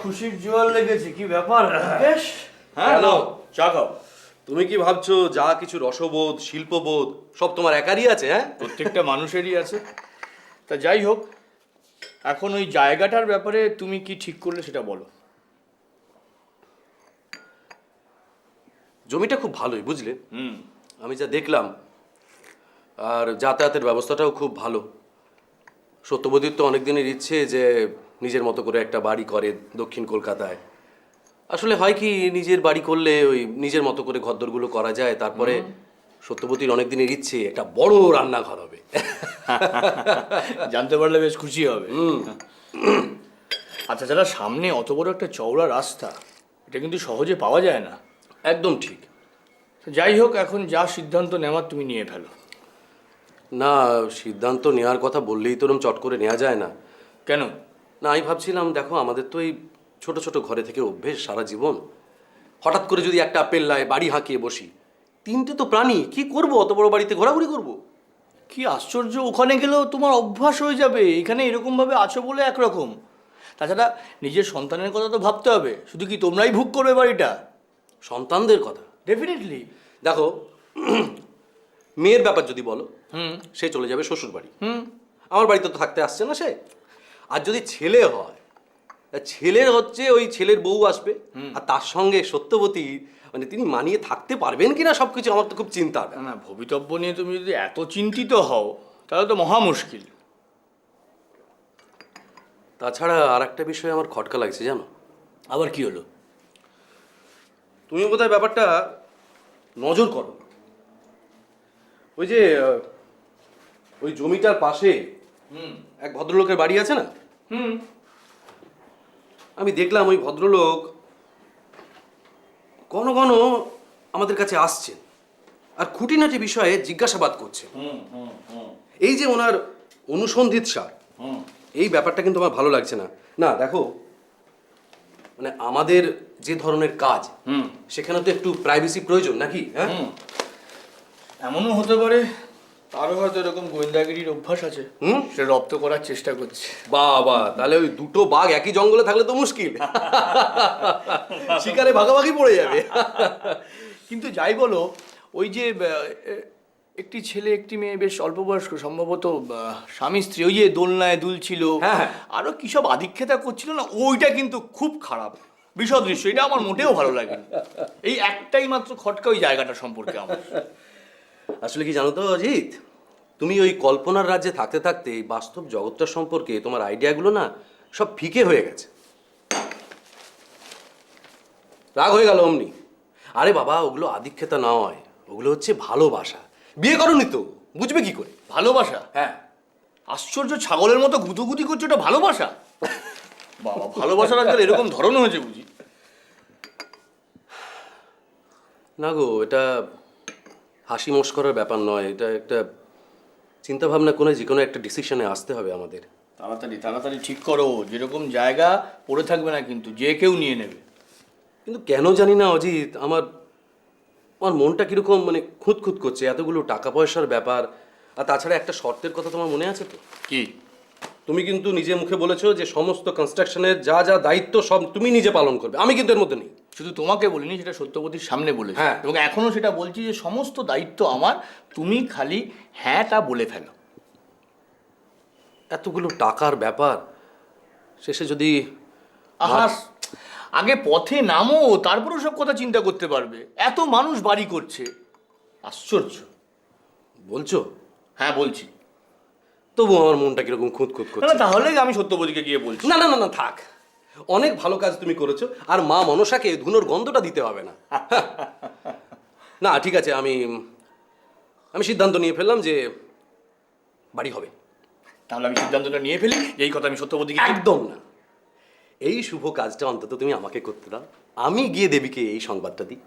খুশির জোয়ার লেগেছে, কি ব্যাপার বেশ? হ্যাঁ নাও চা খাও। তুমি কি ভাবছো যা কিছু রসবোধ শিল্পবোধ সব তোমার একারই আছে? হ্যাঁ, প্রত্যেকটা মানুষেরই আছে। তা যাই হোক, এখন ওই জায়গাটার ব্যাপারে তুমি কি ঠিক করলে সেটা বলো। জমিটা খুব ভালোই, বুঝলে। আমি যা দেখলাম, আর যাতায়াতের ব্যবস্থাটাও খুব ভালো। সত্যবতীর তো অনেক দিনের ইচ্ছে যে নিজের মতো করে একটা বাড়ি করে দক্ষিণ কলকাতায়। আসলে হয় কি, নিজের বাড়ি করলে ওই নিজের মতো করে ঘরদোরগুলো করা যায়, তারপরে সত্যবতীর অনেক দিনের ইচ্ছে একটা বড় রান্নাঘর হবে। জানতে পারলে বেশ খুশি হবে। আচ্ছা, যারা সামনে অত বড় একটা চওড়া রাস্তা, এটা কিন্তু সহজে পাওয়া যায় না। একদম ঠিক। যাই হোক, এখন যা সিদ্ধান্ত নেওয়ার তুমি নিয়ে ফেলো। না, সিদ্ধান্ত নেওয়ার কথা বললেই তো এরকম চট করে নেওয়া যায় না। কেন? না, আমি ভাবছিলাম, দেখো আমাদের তো এই ছোট ছোট ঘরে থেকে অভ্যেস সারা জীবন। হঠাৎ করে যদি একটা পেল্লায় বাড়ি হাঁকিয়ে বসি, তিনটে তো প্রাণী, কি করব? অত বড় বাড়িতে ঘোরাঘুরি করব? কি আশ্চর্য, ওখানে গেলেও তোমার অভ্যাস হয়ে যাবে। এখানে এরকমভাবে আছো বলে একরকম। তাছাড়া নিজের সন্তানের কথা তো ভাবতে হবে। শুধু কি তোমরাই ভোগ করবে বাড়িটা? সন্তানদের কথা ডেফিনেটলি। দেখো, মেয়ের ব্যাপার যদি বলো, সে চলে যাবে শ্বশুর বাড়ি। আমার বাড়িতে তো থাকতে আসছে না সে। আর যদি ছেলে হয়, তা ছেলের হচ্ছে ওই ছেলের বউ আসবে, আর তার সঙ্গে সত্যবতী, মানে তিনি মানিয়ে থাকতে পারবেন কিনা সবকিছু আমার তো খুব চিন্তা। না না, ভবিতব্য নিয়ে তুমি যদি এত চিন্তিত হও তাহলে তো মহা মুশকিল। তাছাড়া আর একটা বিষয় আমার খটকা লাগছে, জানো। আবার কি হলো? তুমি বোধহয় ব্যাপারটা নজর করো। ওই যে ওই জমিটার পাশে এক ভদ্রলোকের বাড়ি আছে না? আমি দেখলাম ওই ভদ্রলোক ঘন ঘন আমাদের কাছে আসছেন আর খুঁটিনাটি বিষয়ে জিজ্ঞাসাবাদ করছে। এই যে ওনার অনুসন্ধিৎসা, এই ব্যাপারটা কিন্তু আমার ভালো লাগছে না। না দেখো, মানে আমাদের যে ধরনের কাজ, সেখানে তো একটু প্রাইভেসি প্রয়োজন নাকি? হ্যাঁ, এমনও হতে পারে তারও হয়তো এরকম গোয়েন্দাগিরির অভ্যাস আছে, সে রপ্ত করার চেষ্টা করছে। বাবা, তাহলে ওই দুটো বাঘ একই জঙ্গলে থাকলে তো মুশকিল, শিকারে ভাগাভাগি পড়ে যাবে। কিন্তু যাই বলো, ওই যে একটি ছেলে একটি মেয়ে, বেশ অল্প বয়স্ক, সম্ভবত স্বামী স্ত্রী, ওই যে দোলনায় দুলছিল, হ্যাঁ। আরো কি সব আধিক্ষেতা করছিল না, ওইটা কিন্তু খুব খারাপ বিশদ দৃশ্য। এটা আমার মোটেও ভালো লাগেনি। এই একটাই মাত্র খটকা ওই জায়গাটা সম্পর্কে আমার। আসলে কি জানো তো অজিত, তুমি ওই কল্পনার রাজ্যে থাকতে থাকতে এই বাস্তব জগৎটা সম্পর্কে তোমার আইডিয়াগুলো না সব ফিকে হয়ে গেছে। রাগ হয়ে গেল অমনি। আরে বাবা, ওগুলো আধিক্ষেতা নয়, ওগুলো হচ্ছে ভালোবাসা। বিয়ে করনি তো, বুঝবে কি করে? ভালোবাসা? হ্যাঁ। আশ্চর্য, ছাগলের মতো গুতুগুতি করছে, ওটা ভালোবাসা? বাবা, ভালোবাসার আজকাল এরকম ধরন হয়েছে বুঝি? না গো, এটা হাসি মস্করার ব্যাপার নয়, এটা একটা চিন্তা ভাবনা করে যে কোনো একটা ডিসিশনে আসতে হবে আমাদের। তাড়াতাড়ি তাড়াতাড়ি ঠিক করো, যেরকম জায়গা পড়ে থাকবে না কিন্তু, যে কেউ নিয়ে নেবে। কিন্তু কেন জানি না অজিত, আমার আমার মনটা কিরকম মানে খুঁতখুত করছে। এতগুলো টাকা পয়সার ব্যাপার, আর তাছাড়া একটা শর্তের কথা তোমার মনে আছে তো? কি? তুমি কিন্তু নিজে মুখে বলেছো যে সমস্ত কনস্ট্রাকশনের যা যা দায়িত্ব সব তুমি নিজে পালন করবে। আমি কিন্তু এর মধ্যে নেই। শুধু তোমাকে বলিনি, সেটা সত্যবতীর সামনে বলেছি। হ্যাঁ। এবং এখনো সেটা বলছি যে সমস্ত দায়িত্ব আমার, তুমি খালি হ্যাঁটা বলে ফেলো। এতগুলো টাকার ব্যাপার শেষে যদি আহা, আগে পথে নামো, তারপরে সব কথা চিন্তা করতে পারবে। এত মানুষ বাড়ি করছে, আশ্চর্য। বলছো? হ্যাঁ বলছি। তবু আমার মনটা কিরকম খুঁতখুত না করছে। তাহলে আমি সত্যবতীকে গিয়ে বলছি। না না না না, থাক। অনেক ভালো কাজ তুমি করেছো, আর মা মনসাকে ধুনোর গন্ধটা দিতে হবে না। না ঠিক আছে, আমি আমি সিদ্ধান্ত নিয়ে ফেললাম যে বাড়ি হবে। তাহলে আমি সিদ্ধান্তটা নিয়ে ফেলি, এই কথা আমি সত্যবতীকে। একদম না, এই শুভ কাজটা অন্তত তুমি আমাকে করতে দাও, আমি গিয়ে দেবীকে এই সংবাদটা দিই।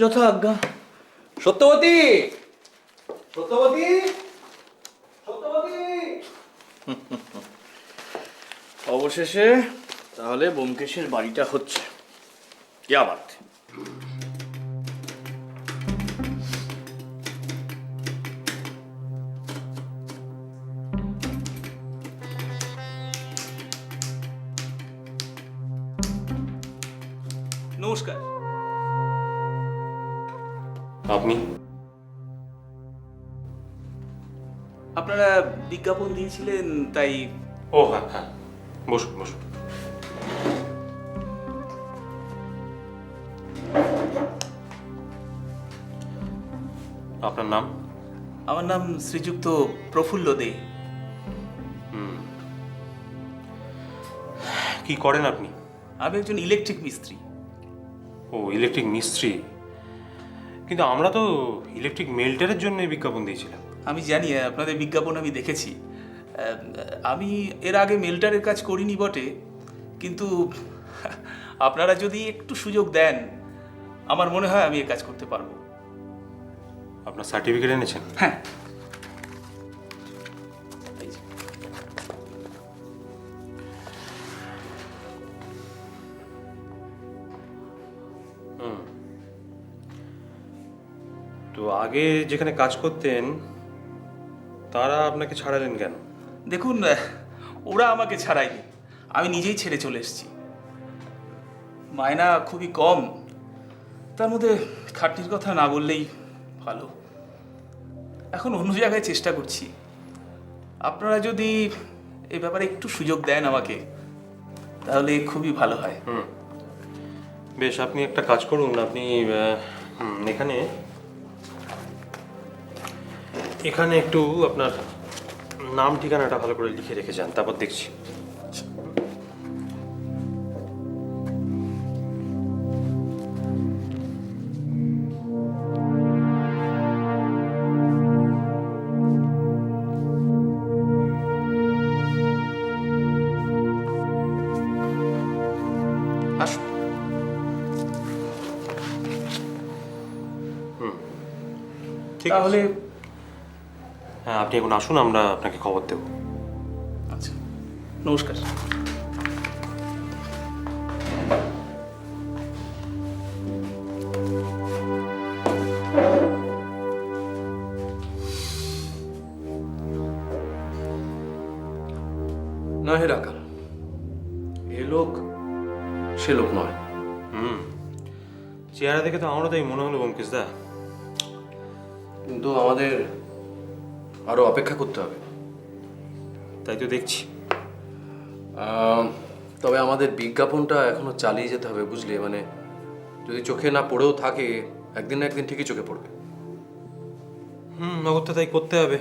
যথা আজ্ঞা। সত্যবতী, সত্যবতী, সত্যবতী। অবশেষে তাহলে ব্যোমকেশের বাড়িটা হচ্ছে। क्या बात है। আপনি? আপনারা বিজ্ঞাপন দিয়েছিলেন তাই। ও হ্যাঁ হ্যাঁ, বসুন বসুন। আপনার নাম? আমার নাম শ্রীযুক্ত প্রফুল্ল দে। কি করেন আপনি? আমি একজন ইলেকট্রিক মিস্ত্রি। ও, ইলেকট্রিক মিস্ত্রি। কিন্তু আমরা তো ইলেকট্রিক মেল্টারের জন্য বিজ্ঞাপন দিয়েছিলাম। আমি জানি আপনাদের বিজ্ঞাপন আমি দেখেছি। আমি এর আগে মেল্টারের কাজ করিনি বটে, কিন্তু আপনারা যদি একটু সুযোগ দেন আমার মনে হয় আমি এ কাজ করতে পারবো। আপনার সার্টিফিকেট এনেছেন? হ্যাঁ, এই যে। তো আগে যেখানে কাজ করতেন তারা আপনাকে ছাড়ালেন কেন? দেখুন, ওরা আমাকে ছাড়ায়নি, আমি নিজেই ছেড়ে চলে এসেছি। মায়না খুবই কম, তার মধ্যে খাটনির কথা না বললেই ভালো। এখন অন্য জায়গায় চেষ্টা করছি। আপনারা যদি এ ব্যাপারে একটু সুযোগ দেন আমাকে তাহলে খুবই ভালো হয়। বেশ, আপনি একটা কাজ করুন, আপনি এখানে এখানে একটু আপনার নাম ঠিকানাটা ভালো করে লিখে রেখে যান, তারপর দেখছি। আসুন। ঠিক তাহলে আছে। হ্যাঁ, আপনি এখন আসুন, আমরা আপনাকে খবর দেব। আচ্ছা, নমস্কার। না হে রাখাল, এ লোক সে লোক নয়। চেহারা দেখে তো আমারও তাই মনে হলো ব্যোমকেশ দা। কিন্তু আমাদের আরো অপেক্ষা করতে হবে। তাই তো দেখছি। তবে আমাদের বিজ্ঞাপনটা এখনো চালিয়ে যেতে হবে, বুঝলি? মানে যদি চোখে না পড়েও থাকে, একদিন না একদিন ঠিকই চোখে পড়বে। নগদটা তাই করতে হবে।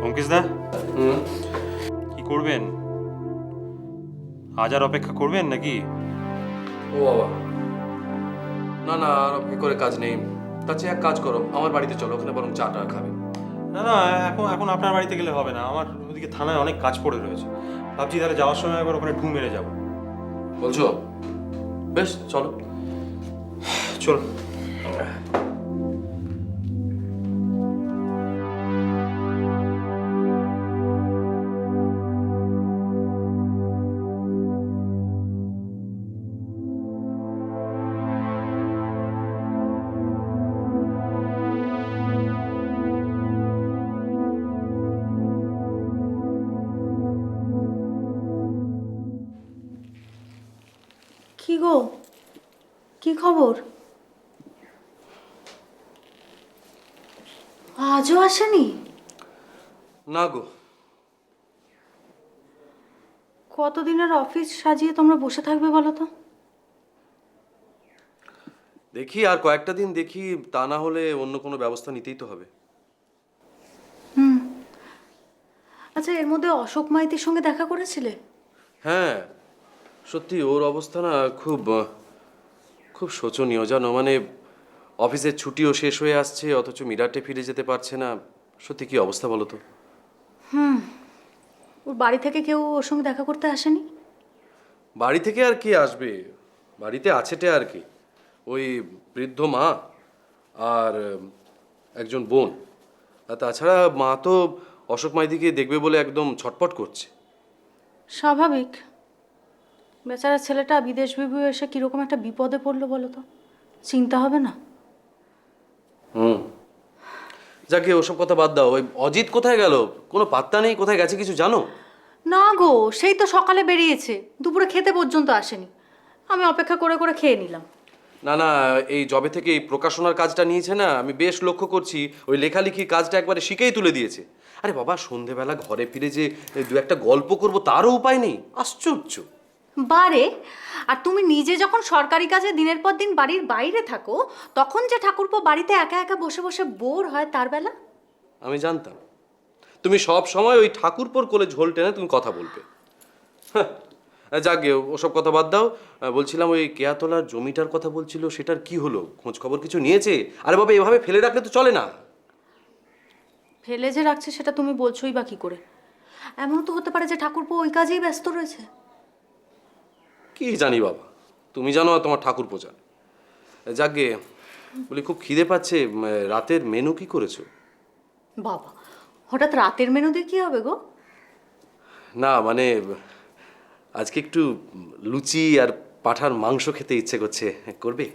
ব্যোমকেশ দা, কি করবেন? আজ আর অপেক্ষা করবেন নাকি? ও বাবা, না না, আর অপেক্ষা করে কাজ নেই। তার চেয়ে এক কাজ করো, আমার বাড়িতে চলো, ওখানে বরং চা টা খাবে। না না, এখন এখন আপনার বাড়িতে গেলে হবে না, আমার ওদিকে থানায় অনেক কাজ পড়ে রয়েছে। ভাবছি তাহলে যাওয়ার সময় একবার ওখানে ঢু মেরে যাবো। বলছো? বেশ, চলো। চলুন। কি গো, কি খবর? আজও আসেনি? না গো, কতদিনের অফিস সাজিয়ে তোমরা বসে থাকবে বলো তো? দেখি আর কয়েকটা দিন দেখি, তা না হলে অন্য কোনো ব্যবস্থা নিতেই তো হবে। আচ্ছা, এর মধ্যে অশোক মাইতির সঙ্গে দেখা করেছিলে? হ্যাঁ, সত্যি ওর অবস্থা না খুব খুব শোচনীয়, জানো। মানে অফিসের ছুটিও শেষ হয়ে আসছে, অথচ মিরাটে ফিরে যেতে পারছে না। সত্যি কি অবস্থা বলো তো? ওর বাড়ি থেকে কেউ ওর সঙ্গে দেখা করতে আসেনি? বাড়ি থেকে আর কে আসবে? বাড়িতে আছেটে আর কি, ওই বৃদ্ধ মা আর একজন বোন। আর তাছাড়া মা তো অশোক মাইতিকে দেখবে বলে একদম ছটপট করছে। স্বাভাবিক, বেচারা ছেলেটা বিদেশ বিভু এসে কিরকম একটা বিপদে পড়লো বলো তো, চিন্তা হবে না? হুম, যাকে ওসব কথা বাদ দাও। ওই অজিত কোথায় গেল? কোনো পাত্তা নেই, কোথায় গেছে কিছু জানো? না গো, সেই তো সকালে বেরিয়েছে, দুপুরে খেতে পর্যন্ত আসেনি। আমি অপেক্ষা করে করে খেয়ে নিলাম। না না, এই জবে থেকে এই প্রকাশনার কাজটা নিয়েছে না, আমি বেশ লক্ষ্য করছি ওই লেখালেখির কাজটা একবারে শিখেই তুলে দিয়েছে। আরে বাবা, সন্ধেবেলা ঘরে ফিরে যে দু একটা গল্প করব তারও উপায় নেই, আশ্চর্য। বারে, আর তুমি নিজে যখন সরকারি কাজে দিনের পর দিন বাড়ির বাইরে থাকো, তখন যে ঠাকুরপো বাড়িতে একা একা বসে বসে বোর হয় তার বেলা। আমি জানতাম তুমি সব সময় ওই ঠাকুরপোর কোলে ঝোল টেনে তুমি কথা বলবে। হ্যাঁ, যাকে ওসব কথা বাদ দাও। বলছিলাম ওই কেয়াতলার জমিটার কথা বলছিল, সেটার কি হলো? খোঁজ খবর কিছু নিয়েছে? আরে বাবা, এভাবে ফেলে রাখলে তো চলে না। ফেলে যে রাখছে সেটা তুমি বলছোই বা কি করে? এমন তো হতে পারে যে ঠাকুরপো ওই কাজেই ব্যস্ত রয়েছে। কি জানি বাবা, তুমি জানো আর তোমার ঠাকুরপো জানে। যাকে বলি, খুব খিদে পাচ্ছে, রাতের মেনু কি করেছো? বাবা, হঠাৎ রাতের মেনু দিয়ে কি হবে গো? না মানে, আজকে একটু লুচি আর পাঁঠার মাংস খেতে ইচ্ছে করছে, করবে?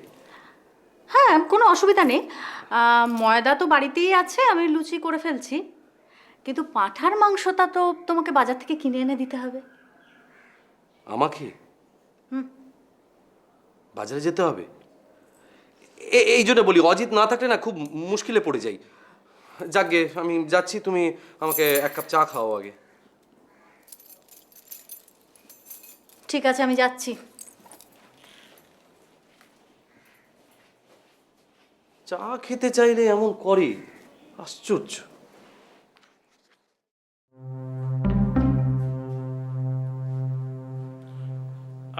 হ্যাঁ, কোনো অসুবিধা নেই। ময়দা তো বাড়িতেই আছে, আমি লুচি করে ফেলছি। কিন্তু পাঁঠার মাংসটা তো তোমাকে বাজার থেকে কিনে এনে দিতে হবে। আমাকে বাজারে যেতে হবে? এই জন্য বলি, অজিত না থাকলে না খুব মুশকিলে পড়ে যাই। যাকগে, আমি যাচ্ছি, তুমি আমাকে এক কাপ চা খাও আগে। ঠিক আছে, আমি যাচ্ছি। চা খেতে চাইলে এমন করে, আশ্চর্য।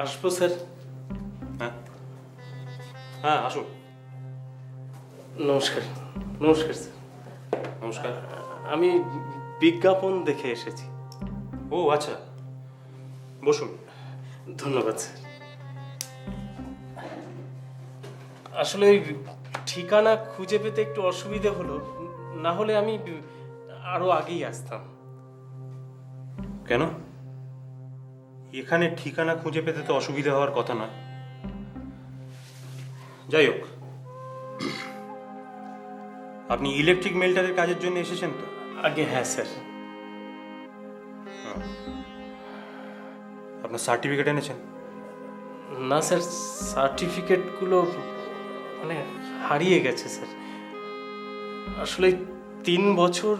আসবো স্যার? হ্যাঁ হ্যাঁ, আসুন। নমস্কার। নমস্কার স্যার, নমস্কার। আমি বিজ্ঞাপন দেখে এসেছি। ও আচ্ছা, বসুন। ধন্যবাদ স্যার। আসলে ওই ঠিকানা খুঁজে পেতে একটু অসুবিধে হলো, না হলে আমি আরো আগেই আসতাম। কেন? এখানে ঠিকানা খুঁজে পেতে তো অসুবিধা হওয়ার কথা না। যাই হোক, আপনি ইলেকট্রিক মেল্টারের কাজের জন্য এসেছেন তো? আগে হ্যাঁ স্যার। আপনার সার্টিফিকেট এনেছেন? না স্যার, সার্টিফিকেটগুলো মানে হারিয়ে গেছে স্যার। আসলে 3 বছর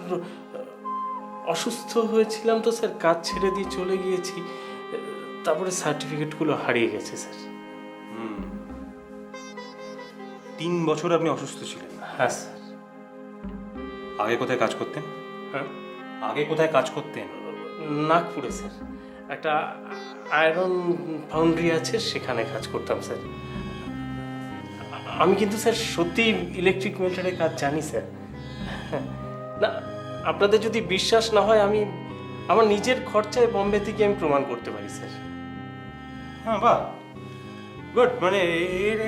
অসুস্থ হয়েছিলাম তো স্যার, কাজ ছেড়ে দিয়ে চলে গিয়েছি, তারপরে সার্টিফিকেটগুলো হারিয়ে গেছে স্যার। 3 বছর আপনি অসুস্থ ছিলেন? হ্যাঁ স্যার। আগে কোথায় কাজ করতেন? হ্যাঁ, আগে কোথায় কাজ করতেন? নাগপুরে স্যার, একটা আয়রন ফাউন্ড্রি আছে, সেখানে কাজ করতাম স্যার। আমি কিন্তু স্যার সত্যি ইলেকট্রিক মিটারের কাজ জানি স্যার। না, আপনাদের যদি বিশ্বাস না হয়, আমি আমার নিজের খরচায় বোম্বে থেকে আমি প্রমাণ করতে পারি স্যার। হ্যাঁ, বাহ, গুড। মানে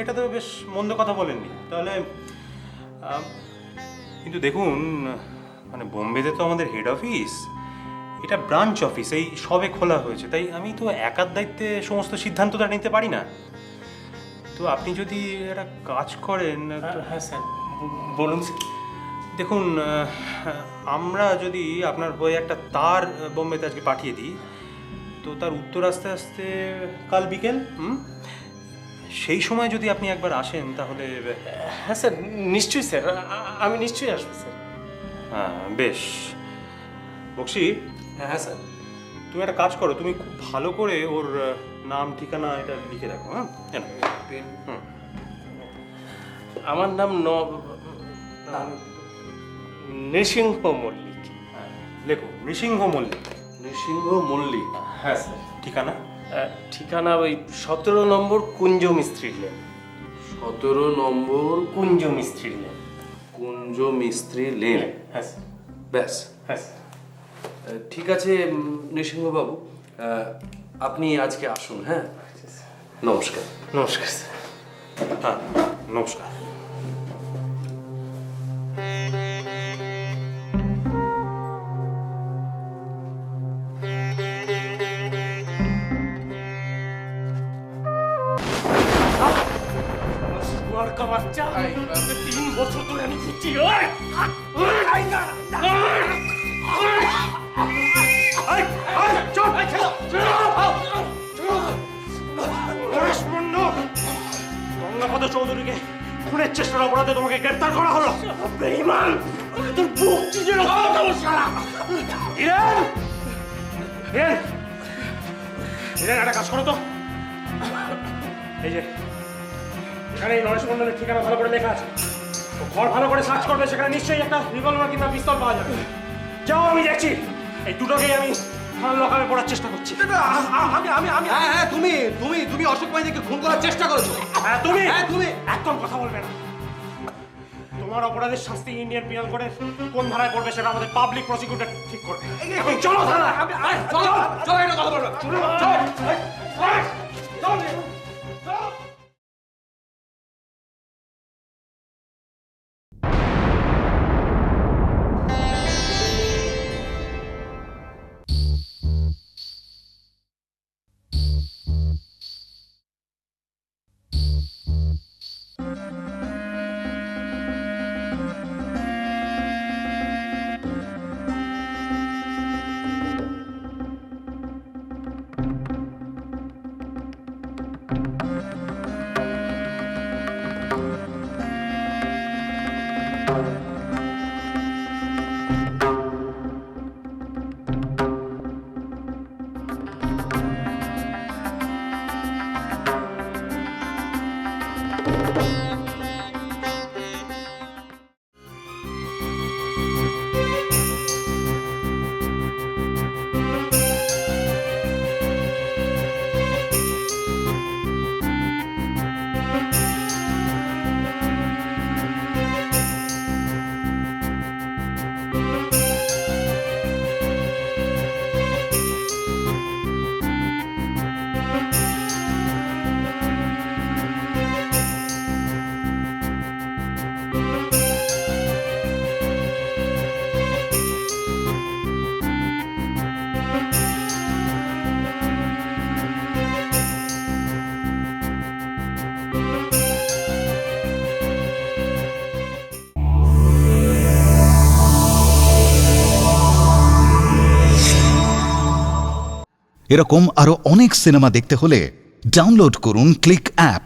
এটা তো বেশ মন্দ কথা বলেননি তাহলে। কিন্তু দেখুন, মানে বোম্বেতে তো আমাদের হেড অফিস, এটা ব্রাঞ্চ অফিস, এই সবে খোলা হয়েছে, তাই আমি তো একার দায়িত্বে সমস্ত সিদ্ধান্তটা নিতে পারি না। তো আপনি যদি একটা কাজ করেন হ্যাঁ স্যার, বলুন স্যার। দেখুন, আমরা যদি আপনার হয়ে একটা তার বোম্বেতে আজকে পাঠিয়ে দিই, তো তার উত্তর আসতে আসতে কাল বিকেল, সেই সময় যদি আপনি একবার আসেন তাহলে। হ্যাঁ স্যার, নিশ্চয়ই স্যার, আমি নিশ্চয়ই আসবো স্যার। হ্যাঁ, বেশ। বক্সি, হ্যাঁ স্যার। তুমি একটা কাজ করো, তুমি খুব ভালো করে ওর নাম ঠিকানা এটা লিখে রাখো। হ্যাঁ, আমার নাম নৃসিংহ মল্লিক। লেখো, নৃসিংহ মল্লিক। নৃসিংহ মল্লিক। হ্যাঁ স্যার। ঠিকানা? ঠিকানা ওই 17 নম্বর কুঞ্জ মিস্ত্রি লেন। 17 নম্বর কুঞ্জ মিস্ত্রি লেন। কুঞ্জ মিস্ত্রি লেন। হ্যাঁ স্যার। ব্যাস, হ্যাঁ স্যার। ঠিক আছে নৃসিংহবাবু, আপনি আজকে আসুন। হ্যাঁ, নমস্কার। নমস্কার স্যার। হ্যাঁ, নমস্কার। মার্কা বাচ্চা, এই, 3 বছর ধরে আমি খুঁজছি। গঙ্গাপদ চৌধুরীকে খুনের চেষ্টার অপরাধে তোমাকে গ্রেফতার করা হলো। বেঈমান, তোর বুক চিজের একটা কাজ করো তো। এই যে এখানে এই নরেশ মন্ডলের ঠিকানা ভালো করে লেখা আছে, ও ঘর ভালো করে সার্চ করবে, সেখানে নিশ্চয়ই একটা রিভলভার কিংবা পিস্তল পাওয়া যাবে। যাও, আমি দেখছি। এই দুটোকেই আমি লকাবে পড়ার চেষ্টা করছি। হ্যাঁ, তুমি অশোক মাইতিকে খুন করার চেষ্টা করেছো। হ্যাঁ, তুমি একদম কথা বলবে না। তোমার অপরাধের শাস্তি ইন্ডিয়ান পিনাল কোডের কোন ধারায় পড়বে সেটা আমাদের পাবলিক প্রসিকিউটর ঠিক করবে। এখন চলো থানায়। চলো, এটা কথা বলবো। এরকম আরো অনেক সিনেমা দেখতে হলে ডাউনলোড করুন ক্লিক অ্যাপ।